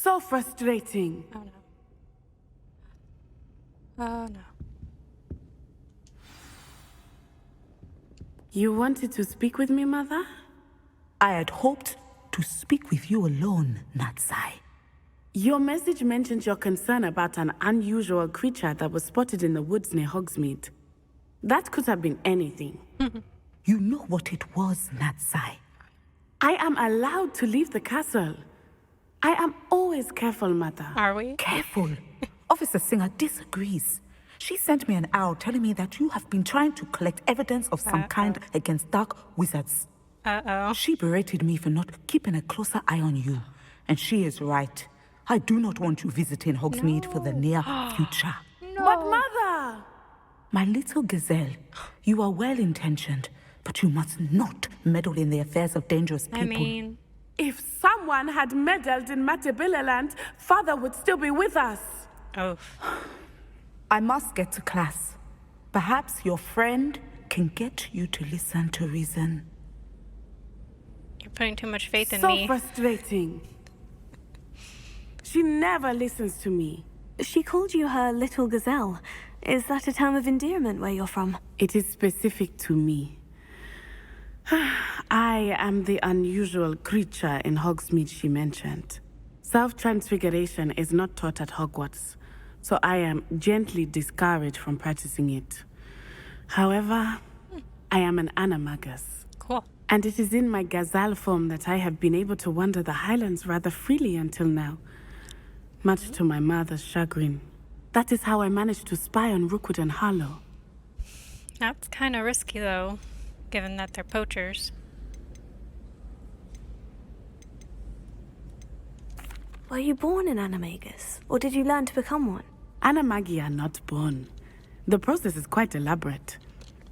So frustrating. Oh no. Oh no. You wanted to speak with me, Mother? I had hoped to speak with you alone, Natsai. Your message mentioned your concern about an unusual creature that was spotted in the woods near Hogsmeade. That could have been anything. You know what it was, Natsai. I am allowed to leave the castle. I am always careful, Mother. Are we? Careful. Officer Singer disagrees. She sent me an owl telling me that you have been trying to collect evidence of some kind against dark wizards. Uh-oh. She berated me for not keeping a closer eye on you. And she is right. I do not want you visiting Hogsmeade for the near future. No. But Mother! My little gazelle, you are well-intentioned, but you must not meddle in the affairs of dangerous people. I mean... If someone had meddled in Matabeleland, Father would still be with us. Oh. I must get to class. Perhaps your friend can get you to listen to reason. You're putting too much faith in So me. frustrating. She never listens to me. She called you her little gazelle. Is that a term of endearment where you're from? It is specific to me. I am the unusual creature in Hogsmeade she mentioned. Self-transfiguration is not taught at Hogwarts, so I am gently discouraged from practicing it. However, I am an animagus. Cool. And it is in my gazelle form that I have been able to wander the Highlands rather freely until now, much to my mother's chagrin. That is how I managed to spy on Rookwood and Harlow. That's kind of risky, though, given that they're poachers. Were you born an animagus, or did you learn to become one? Animagi are not born. The process is quite elaborate.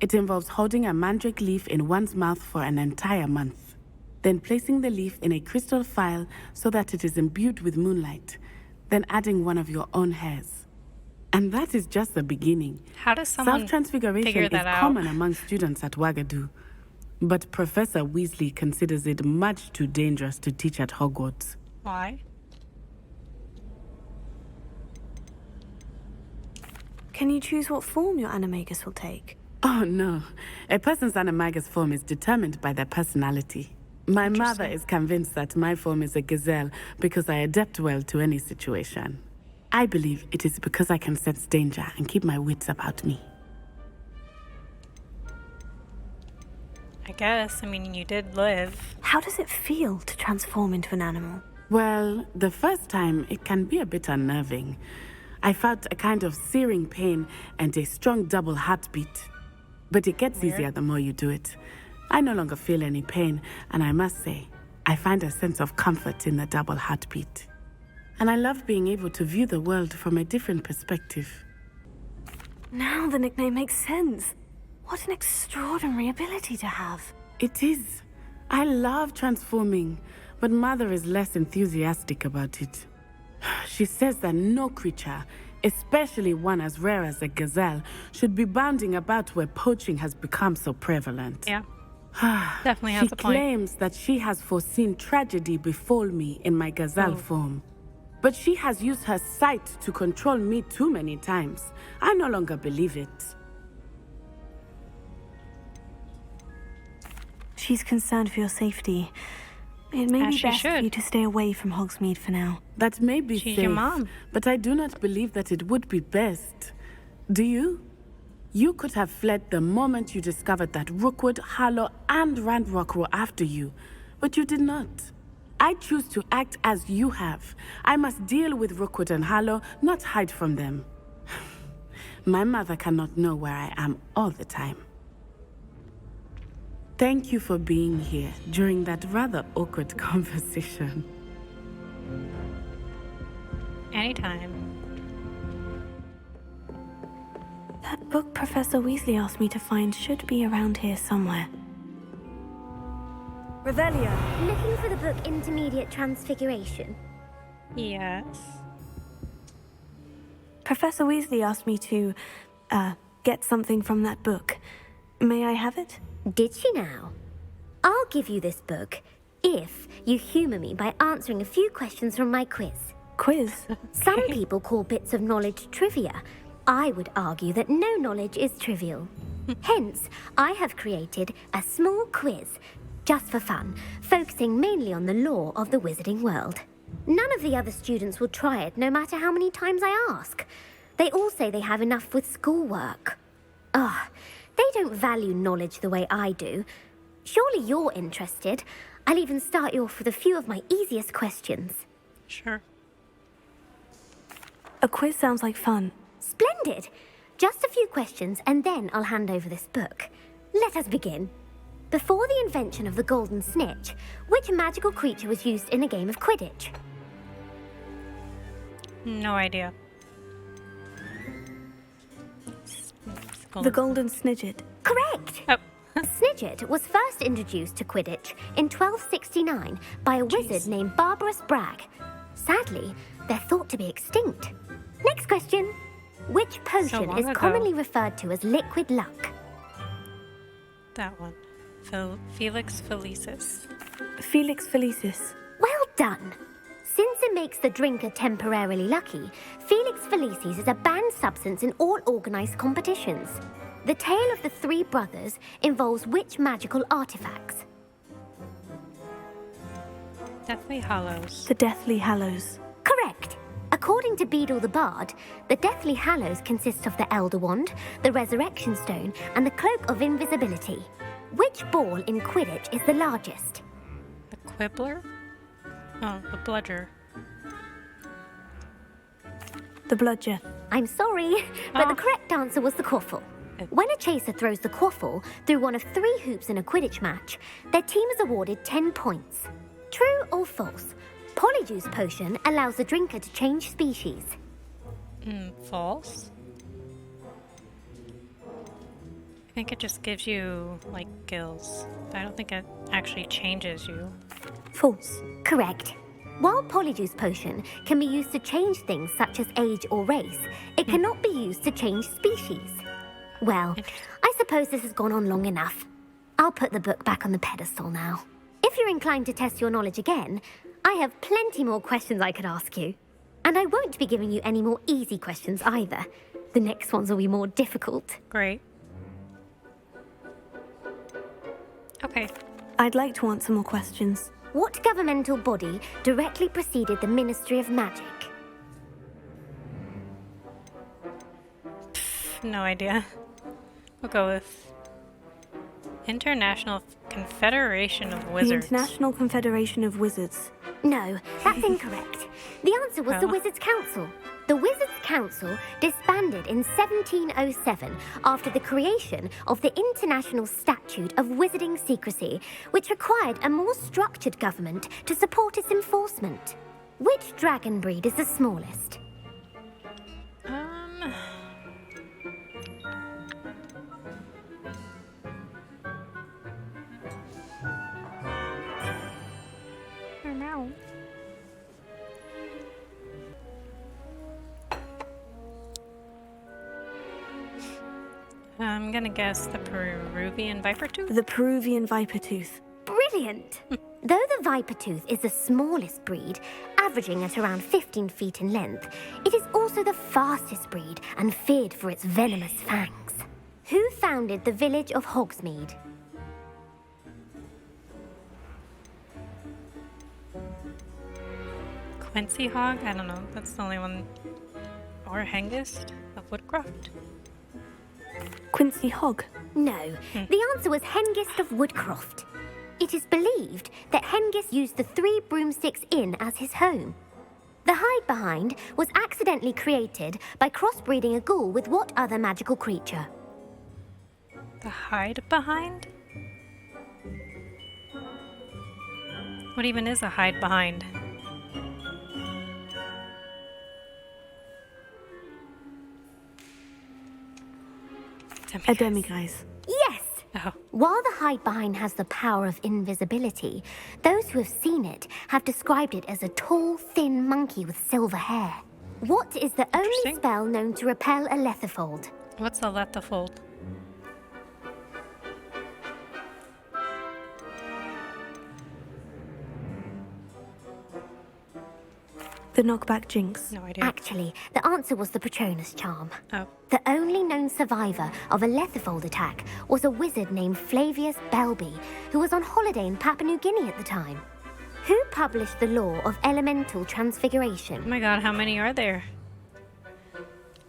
It involves holding a mandrake leaf in one's mouth for an entire month, then placing the leaf in a crystal phial so that it is imbued with moonlight, then adding one of your own hairs. And that is just the beginning. How does someone Self-transfiguration figure is that out? common among students at Wagadu, but Professor Weasley considers it much too dangerous to teach at Hogwarts. Why? Can you choose what form your animagus will take? Oh no, a person's animagus form is determined by their personality. My mother is convinced that my form is a gazelle because I adapt well to any situation. I believe it is because I can sense danger and keep my wits about me. I guess. I mean, you did live. How does it feel to transform into an animal? Well, the first time it can be a bit unnerving. I felt a kind of searing pain and a strong double heartbeat. But it gets easier the more you do it. I no longer feel any pain, and I must say, I find a sense of comfort in the double heartbeat. And I love being able to view the world from a different perspective. Now the nickname makes sense. What an extraordinary ability to have. It is. I love transforming, but Mother is less enthusiastic about it. She says that no creature, especially one as rare as a gazelle, should be bounding about where poaching has become so prevalent. Yeah. Definitely has a point. She claims that she has foreseen tragedy befall me in my gazelle form. But she has used her sight to control me too many times. I no longer believe it. She's concerned for your safety. It may be best for you to stay away from Hogsmeade for now. That may be She's safe, your mom. but I do not believe that it would be best. Do you? You could have fled the moment you discovered that Rookwood, Harlow, and Ranrock were after you, but you did not. I choose to act as you have. I must deal with Rookwood and Harlow, not hide from them. My mother cannot know where I am all the time. Thank you for being here during that rather awkward conversation. Anytime. That book Professor Weasley asked me to find should be around here somewhere. Revelio. Looking for the book Intermediate Transfiguration? Yes. Professor Weasley asked me to, get something from that book. May I have it? Did she now? I'll give you this book if you humor me by answering a few questions from my quiz. Quiz? Some people call bits of knowledge trivia. I would argue that no knowledge is trivial. Hence, I have created a small quiz, just for fun, focusing mainly on the lore of the wizarding world. None of the other students will try it, no matter how many times I ask. They all say they have enough with schoolwork. They don't value knowledge the way I do. Surely you're interested. I'll even start you off with a few of my easiest questions. Sure. A quiz sounds like fun. Splendid! Just a few questions and then I'll hand over this book. Let us begin. Before the invention of the golden snitch, which magical creature was used in a game of Quidditch? No idea. The golden snidget. Correct! Oh. Snidget was first introduced to Quidditch in 1269 by a wizard named Barbarous Bragg. Sadly, they're thought to be extinct. Next question. Which potion long is ago. commonly referred to as liquid luck? That one. Felix Felicis. Felix Felicis. Well done! Since it makes the drinker temporarily lucky, Felix Felicis is a banned substance in all organised competitions. The tale of the three brothers involves which magical artifacts? Deathly Hallows. The Deathly Hallows. Correct! According to Beadle the Bard, the Deathly Hallows consists of the Elder Wand, the Resurrection Stone, and the Cloak of Invisibility. Which ball in Quidditch is the largest? The Quibbler? Oh, the Bludger. The Bludger. I'm sorry, but the Oh. correct answer was the Quaffle. When a chaser throws the Quaffle through one of 3 hoops in a Quidditch match, their team is awarded 10 points. True or false? Polyjuice Potion allows the drinker to change species. False? I think it just gives you, like, gills. I don't think it actually changes you. False. Correct. While Polyjuice Potion can be used to change things such as age or race, it cannot be used to change species. Well, I suppose this has gone on long enough. I'll put the book back on the pedestal now. If you're inclined to test your knowledge again, I have plenty more questions I could ask you. And I won't be giving you any more easy questions either. The next ones will be more difficult. Great. Okay. I'd like to answer more questions. What governmental body directly preceded the Ministry of Magic? No idea. We'll go with International Confederation of The Wizards. International Confederation of Wizards. No, that's incorrect. The answer was the Oh. Wizards' Council. The Wizards' Council disbanded in 1707 after the creation of the International Statute of Wizarding Secrecy, which required a more structured government to support its enforcement. Which dragon breed is the smallest? I don't know. I'm gonna guess the Peruvian Viper Tooth. The Peruvian Viper Tooth. Brilliant! Though the viper tooth is the smallest breed, averaging at around 15 feet in length, it is also the fastest breed and feared for its venomous fangs. Who founded the village of Hogsmeade? Quincy Hog? I don't know. That's the only one. Or Hengist of Woodcroft? Quincy Hogg. No, the answer was Hengist of Woodcroft. It is believed that Hengist used the 3 Broomsticks Inn as his home. The hide behind was accidentally created by crossbreeding a ghoul with what other magical creature? The hide behind? What even is a hide behind? A demiguise. Yes! Oh, While the hide behind has the power of invisibility, those who have seen it have described it as a tall, thin monkey with silver hair. What is the only Interesting. spell known to repel a letherfold? what's a Lethafold? The knockback jinx. No idea. Actually, the answer was the Patronus charm. Oh. The only known survivor of a Lethifold attack was a wizard named Flavius Belby, who was on holiday in Papua New Guinea at the time. Who published the law of elemental transfiguration? Oh my god, how many are there?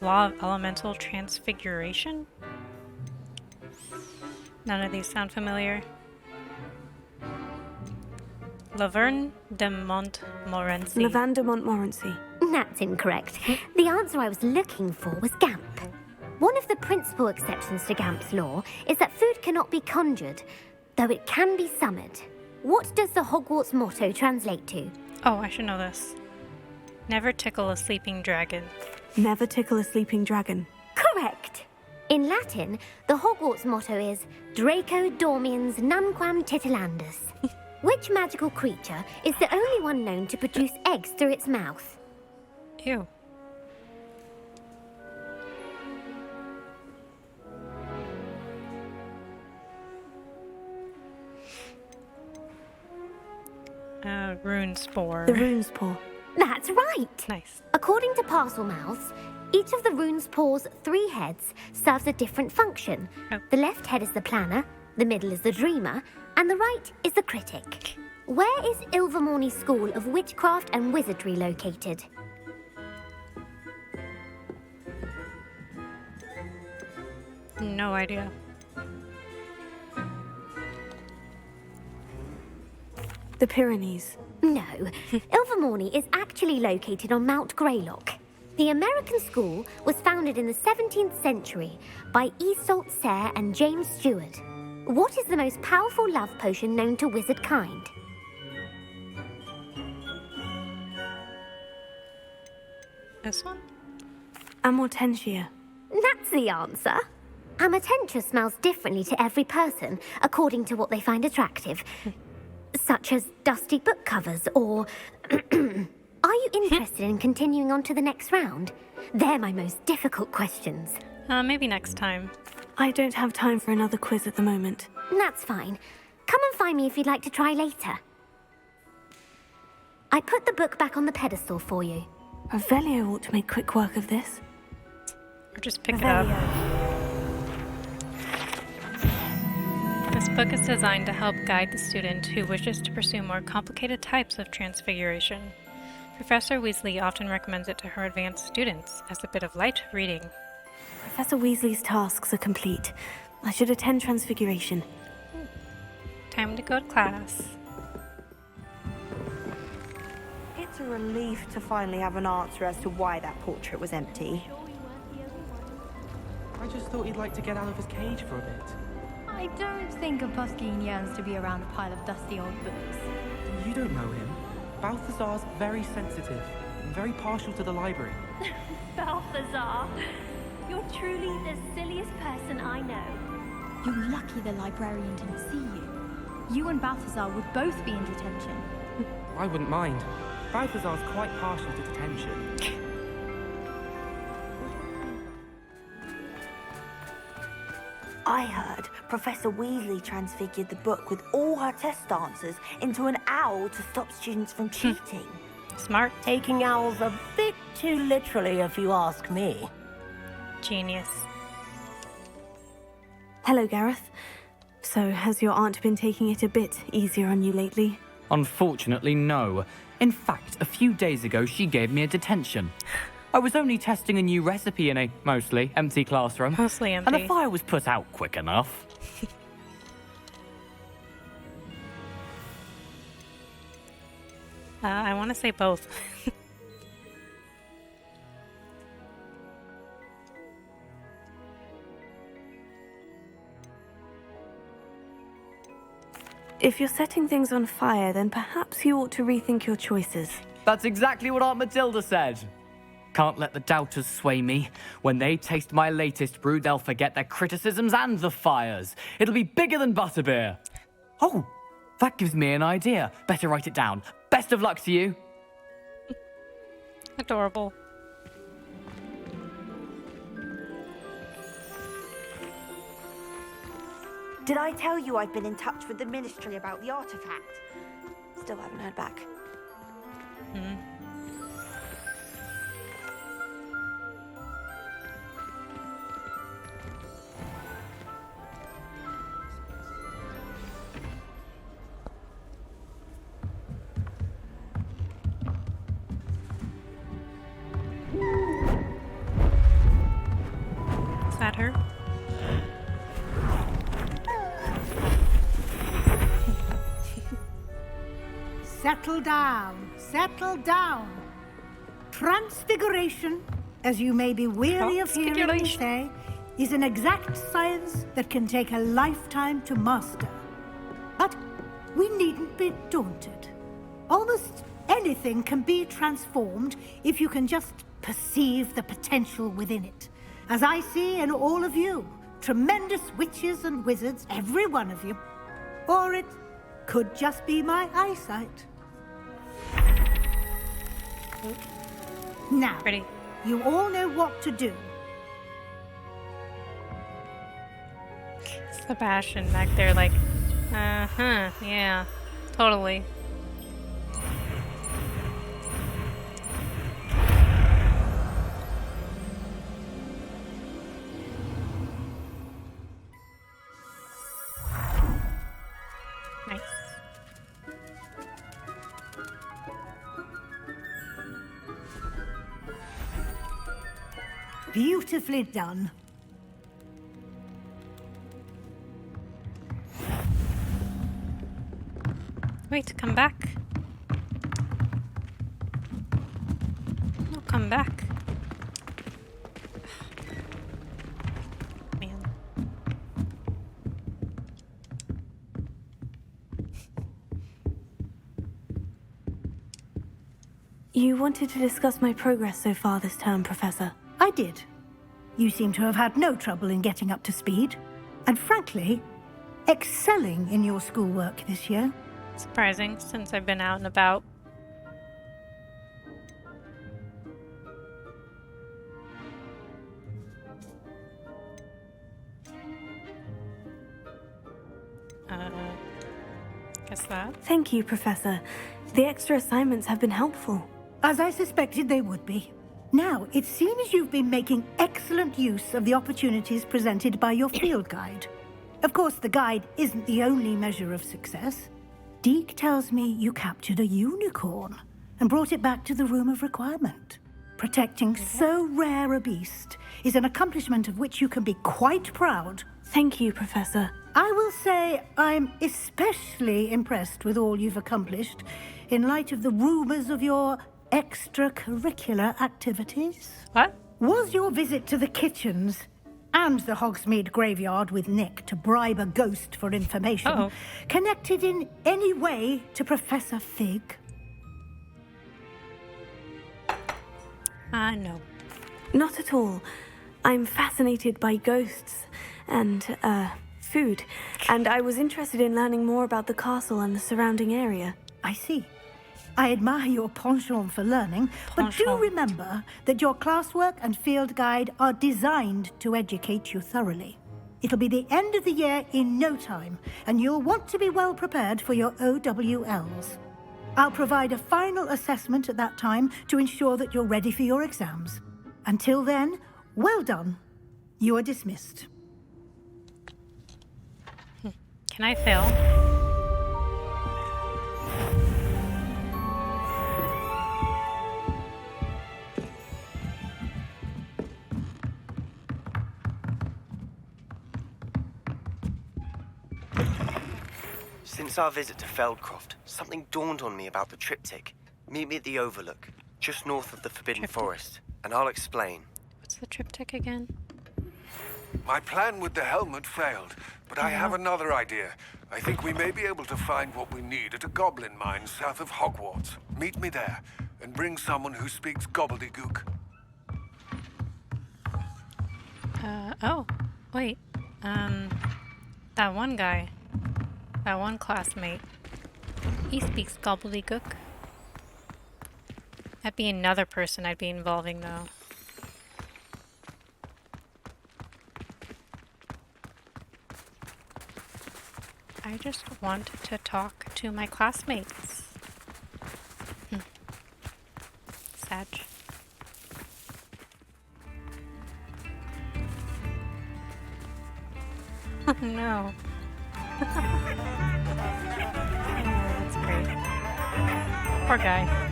Law of elemental transfiguration? None of these sound familiar. Laverne de Montmorency. Laverne de Montmorency. That's incorrect. The answer I was looking for was Gamp. One of the principal exceptions to Gamp's law is that food cannot be conjured, though it can be summoned. What does the Hogwarts motto translate to? Oh, I should know this. Never tickle a sleeping dragon. Never tickle a sleeping dragon. Correct. In Latin, the Hogwarts motto is Draco dormiens nunquam titilandus. Which magical creature is the only one known to produce eggs through its mouth? Ew. Rune spore. The rune's paw. That's right. Nice. According to parcel mouths, each of the rune's paws' 3 heads serves a different function. Oh. The left head is the planner, the middle is the dreamer, and the right is the critic. Where is Ilvermorny School of Witchcraft and Wizardry located? No idea. The Pyrenees. No, Ilvermorny is actually located on Mount Greylock. The American school was founded in the 17th century by Iseult Sayre and James Stewart. What is the most powerful love potion known to wizard kind? This one? Amortentia. That's the answer. Amortentia smells differently to every person, according to what they find attractive. Such as dusty book covers, or... Are you interested in continuing on to the next round? They're my most difficult questions. Maybe next time. I don't have time for another quiz at the moment. That's fine. Come and find me if you'd like to try later. I put the book back on the pedestal for you. Revelio ought to make quick work of this. Or just pick it up. This book is designed to help guide the student who wishes to pursue more complicated types of transfiguration. Professor Weasley often recommends it to her advanced students as a bit of light reading. Professor Weasley's tasks are complete. I should attend Transfiguration. Time to go to class. It's a relief to finally have an answer as to why that portrait was empty. I just thought he'd like to get out of his cage for a bit. I don't think a Puskeen yearns to be around a pile of dusty old books. You don't know him. Balthazar's very sensitive and very partial to the library. Balthazar, you're truly the silliest person I know. You're lucky the librarian didn't see you. You and Balthazar would both be in detention. I wouldn't mind. Balthazar's quite partial to detention. I heard Professor Weasley transfigured the book with all her test answers into an owl to stop students from cheating. Smart. Taking owls a bit too literally, if you ask me. Genius. Hello, Gareth. So, has your aunt been taking it a bit easier on you lately? Unfortunately, no. In fact, a few days ago, she gave me a detention. I was only testing a new recipe in a mostly empty classroom. Mostly empty. And the fire was put out quick enough. I want to say both. If you're setting things on fire, then perhaps you ought to rethink your choices. That's exactly what Aunt Matilda said. Can't let the doubters sway me. When they taste my latest brew, they'll forget their criticisms and the fires. It'll be bigger than butterbeer. Oh, that gives me an idea. Better write it down. Best of luck to you. Adorable. Did I tell you I've been in touch with the Ministry about the artifact? Still haven't heard back. settle down. Settle down. Transfiguration, as you may be weary of hearing me say, is an exact science that can take a lifetime to master. But we needn't be daunted. Almost anything can be transformed if you can just perceive the potential within it. As I see in all of you, tremendous witches and wizards, every one of you. Or it could just be my eyesight. Now, you all know what to do. Sebastian back there like, yeah, totally. Nice. Beautifully done. Wait, come back. No, come back. Man. You wanted to discuss my progress so far this term, Professor. I did. You seem to have had no trouble in getting up to speed. And frankly, excelling in your schoolwork this year. Surprising, since I've been out and about. Guess that. Thank you, Professor. The extra assignments have been helpful. As I suspected they would be. Now, it seems you've been making excellent use of the opportunities presented by your field guide. Of course, the guide isn't the only measure of success. Deke tells me you captured a unicorn and brought it back to the Room of Requirement. Protecting so rare a beast is an accomplishment of which you can be quite proud. Thank you, Professor. I will say I'm especially impressed with all you've accomplished in light of the rumors of your extracurricular activities. What? Was your visit to the kitchens and the Hogsmeade graveyard with Nick to bribe a ghost for information connected in any way to Professor Fig? No. Not at all. I'm fascinated by ghosts and, food, and I was interested in learning more about the castle and the surrounding area. I see. I admire your penchant for learning, but do remember that your classwork and field guide are designed to educate you thoroughly. It'll be the end of the year in no time, and you'll want to be well prepared for your OWLs. I'll provide a final assessment at that time to ensure that you're ready for your exams. Until then, well done. You are dismissed. Can I fail? Since our visit to Feldcroft, something dawned on me about the triptych. Meet me at the Overlook, just north of the Forbidden Forest, and I'll explain. What's the triptych again? My plan with the helmet failed, but I have another idea. I think we may be able to find what we need at a goblin mine south of Hogwarts. Meet me there, and bring someone who speaks gobbledygook. Oh, wait. That one guy. That one classmate. He speaks gobbledygook. That'd be another person I'd be involving, though. I just want to talk to my classmates. Sad. Oh no. Oh, that's great. Poor guy.